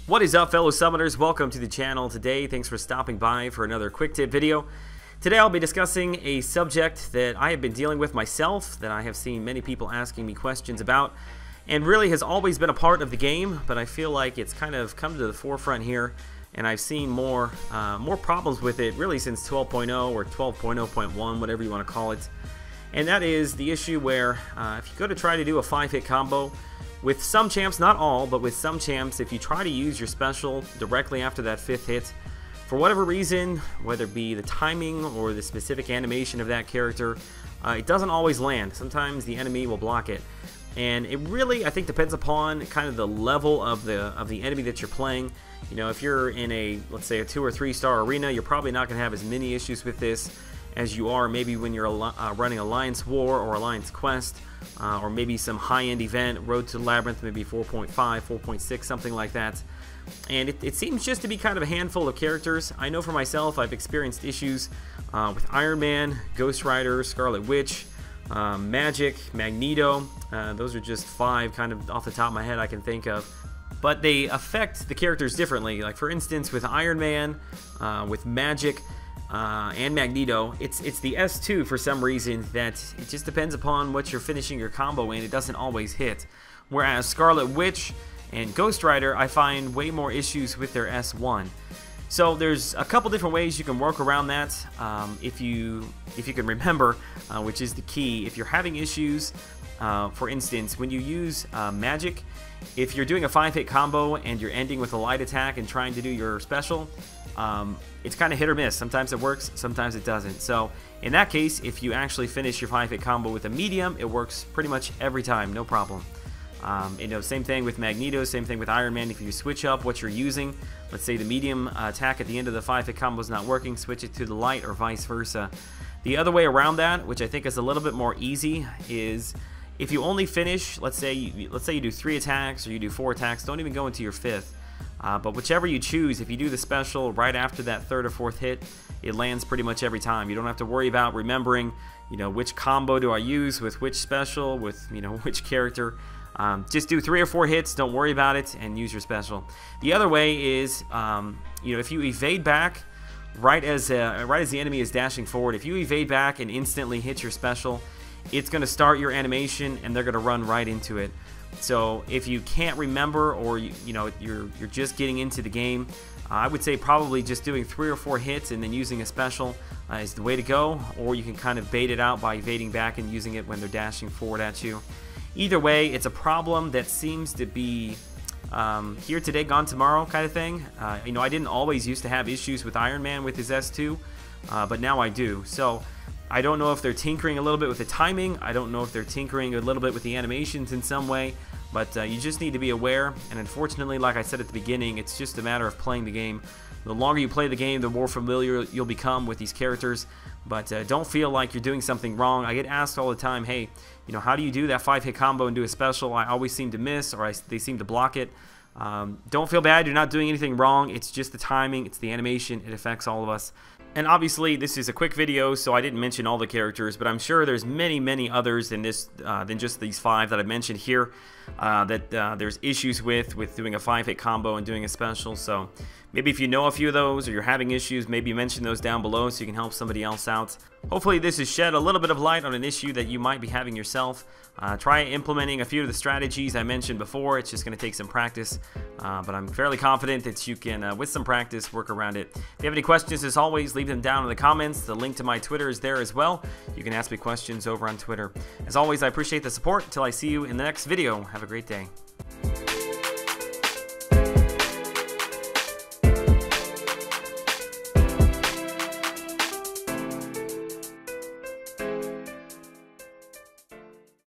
What is up, fellow summoners? Welcome to the channel today. Thanks for stopping by for another quick tip video. Today I'll be discussing a subject that I have been dealing with myself, that I have seen many people asking me questions about, and really has always been a part of the game, but I feel like it's kind of come to the forefront here, and I've seen more problems with it really since 12.0 or 12.0.1, whatever you want to call it. And that is the issue where if you go to try to do a 5-hit combo, with some champs, not all, but with some champs, if you try to use your special directly after that 5th hit, for whatever reason, whether it be the timing or the specific animation of that character, it doesn't always land. Sometimes the enemy will block it. And it really, I think, depends upon kind of the level of the enemy that you're playing. You know, if you're in a, let's say, a 2 or 3 star arena, you're probably not going to have as many issues with this as you are maybe when you're running Alliance War or Alliance Quest, or maybe some high-end event, Road to Labyrinth, maybe 4.5, 4.6, something like that. And it seems just to be kind of a handful of characters. I know for myself, I've experienced issues with Iron Man, Ghost Rider, Scarlet Witch, Magik, Magneto. Those are just 5 kind of off the top of my head I can think of. But they affect the characters differently. Like for instance, with Iron Man, with Magik, and Magneto, it's the S2 for some reason that it just depends upon what you're finishing your combo in. It doesn't always hit. Whereas Scarlet Witch and Ghost Rider, I find way more issues with their S1. So there's a couple different ways you can work around that. If you can remember, which is the key. If you're having issues, for instance, when you use Magik, if you're doing a 5-hit combo and you're ending with a light attack and trying to do your special, it's kind of hit or miss. Sometimes it works, sometimes it doesn't. So in that case, if you actually finish your 5-hit combo with a medium, it works pretty much every time, no problem. You know, same thing with Magneto, same thing with Iron Man. If you switch up what you're using, let's say the medium attack at the end of the 5-hit combo is not working, switch it to the light or vice versa. The other way around that, which I think is a little bit more easy, is if you only finish, let's say you do 3 attacks or you do 4 attacks, don't even go into your 5th. But whichever you choose, if you do the special right after that 3rd or 4th hit, it lands pretty much every time. You don't have to worry about remembering, you know, which combo do I use with which special, with, you know, which character. Just do 3 or 4 hits, don't worry about it, and use your special. The other way is, you know, if you evade back right as the enemy is dashing forward, if you evade back and instantly hit your special, it's going to start your animation and they're going to run right into it. So if you can't remember, or you know you're just getting into the game, I would say probably just doing 3 or 4 hits and then using a special is the way to go. Or you can kind of bait it out by evading back and using it when they're dashing forward at you. Either way, it's a problem that seems to be here today, gone tomorrow kind of thing. You know, I didn't always used to have issues with Iron Man with his S2, but now I do. So I don't know if they're tinkering a little bit with the timing. I don't know if they're tinkering a little bit with the animations in some way, but you just need to be aware. And unfortunately, like I said at the beginning, it's just a matter of playing the game. The longer you play the game, the more familiar you'll become with these characters. But don't feel like you're doing something wrong. I get asked all the time, hey, you know, how do you do that 5-hit combo and do a special? I always seem to miss, or they seem to block it. Don't feel bad. You're not doing anything wrong. It's just the timing. It's the animation. It affects all of us. And obviously, this is a quick video, so I didn't mention all the characters, but I'm sure there's many others than this, than just these 5 that I mentioned here, that there's issues with doing a 5-hit combo and doing a special. So maybe if you know a few of those, or you're having issues, maybe mention those down below so you can help somebody else out. Hopefully this has shed a little bit of light on an issue that you might be having yourself. Try implementing a few of the strategies I mentioned before. It's just going to take some practice, but I'm fairly confident that you can, with some practice, work around it. If you have any questions, as always, leave them down in the comments. The link to my Twitter is there as well. You can ask me questions over on Twitter. As always, I appreciate the support. Until I see you in the next video, have a great day.